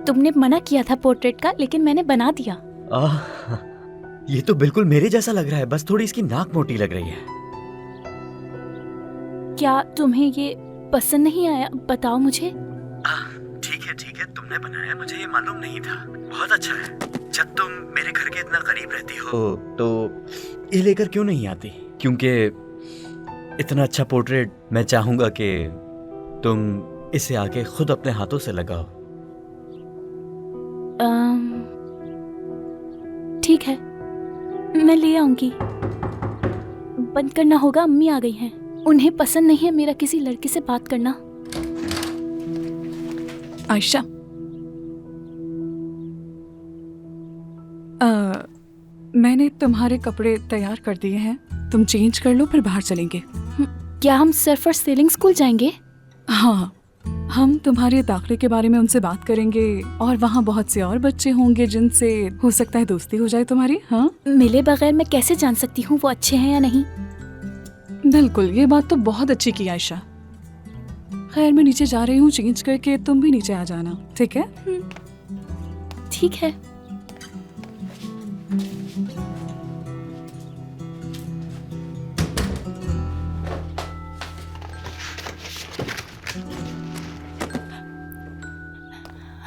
तुमने मना किया था पोर्ट्रेट का, लेकिन मैंने बना दिया। ये तो बिल्कुल मेरे जैसा लग रहा है, बस थोड़ी इसकी नाक मोटी लग रही है। क्या तुम्हें ये पसंद नहीं आया? बताओ मुझे। ठीक है, तुमने बनाया, मुझे ये मालूम नहीं था। बहुत अच्छा है। जब तुम मेरे घर के इतना करीब रहती हो तो ये लेकर क्यों नहीं आती? क्योंकि इतना अच्छा पोर्ट्रेट मैं चाहूंगा कि तुम इसे आके खुद अपने हाथों से लगाओ। ठीक है, मैं ले आऊंगी। बंद करना होगा, अम्मी आ गई हैं। उन्हें पसंद नहीं है मेरा किसी लड़के से बात करना। आयशा, मैंने तुम्हारे कपड़े तैयार कर दिए हैं, तुम चेंज कर लो, फिर बाहर चलेंगे। क्या हम सर्फ और सेलिंग स्कूल जाएंगे? हाँ, हम तुम्हारे दाखिले के बारे में उनसे बात करेंगे और वहाँ बहुत से और बच्चे होंगे जिनसे हो सकता है दोस्ती हो जाए तुम्हारी। हाँ, मिले बगैर मैं कैसे जान सकती हूँ वो अच्छे हैं या नहीं? बिल्कुल, ये बात तो बहुत अच्छी की आयशा। खैर, मैं नीचे जा रही हूँ चेंज करके, तुम भी नीचे आ जाना, ठीक है? ठीक है।